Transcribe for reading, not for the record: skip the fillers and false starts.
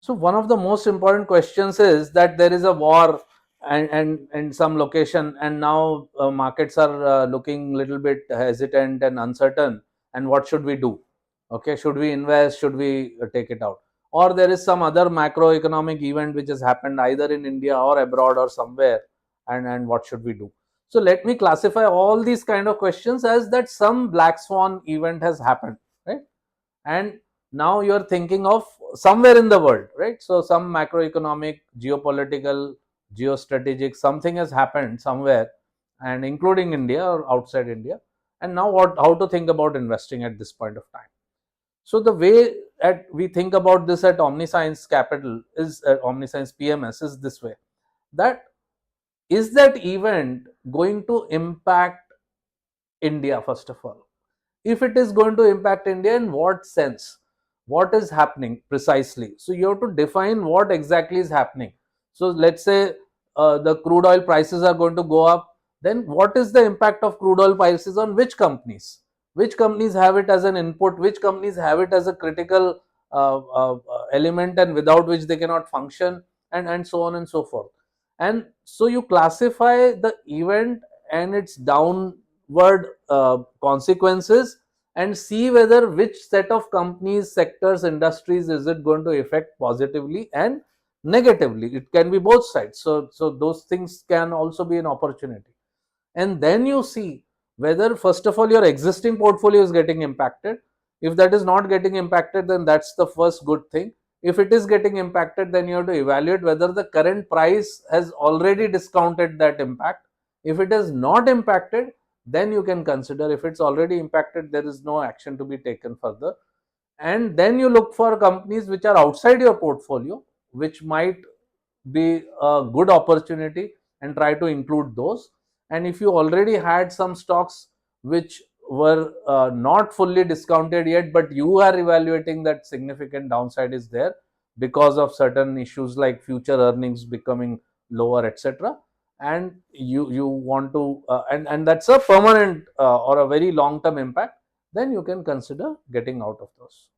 So one of the most important questions is that there is a war and some location, and now markets are looking little bit hesitant and uncertain, and what should we do? Okay, should we invest, should we take it out, or there is some other macroeconomic event which has happened either in India or abroad or somewhere, and what should we do? So let me classify all these kind of questions as that some black swan event has happened, right? And now you're thinking of somewhere in the world, right? So some macroeconomic, geopolitical, geostrategic, something has happened somewhere, and including India or outside India. And now what, how to think about investing at this point of time? So the way we think about this at Omniscience Capital is Omniscience PMS is this way: that is that event going to impact India first of all? If it is going to impact India, in what sense? What is happening precisely? So you have to define what exactly is happening. So let's say the crude oil prices are going to go up. Then what is the impact of crude oil prices on which companies? Which companies have it as an input? Which companies have it as a critical element, and without which they cannot function, and so on and so forth. And so you classify the event and its downward consequences, and see whether which set of companies, sectors, industries is it going to affect positively and negatively. It can be both sides. So those things can also be an opportunity. And then you see whether first of all your existing portfolio is getting impacted. If that is not getting impacted, then that's the first good thing. If it is getting impacted, then you have to evaluate whether the current price has already discounted that impact. If it is not impacted, then you can consider. If it's already impacted, there is no action to be taken further. And then you look for companies which are outside your portfolio, which might be a good opportunity, and try to include those. And if you already had some stocks which were not fully discounted yet, but you are evaluating that significant downside is there because of certain issues like future earnings becoming lower, etc., and you want to and that's a permanent or a very long term impact, then you can consider getting out of those.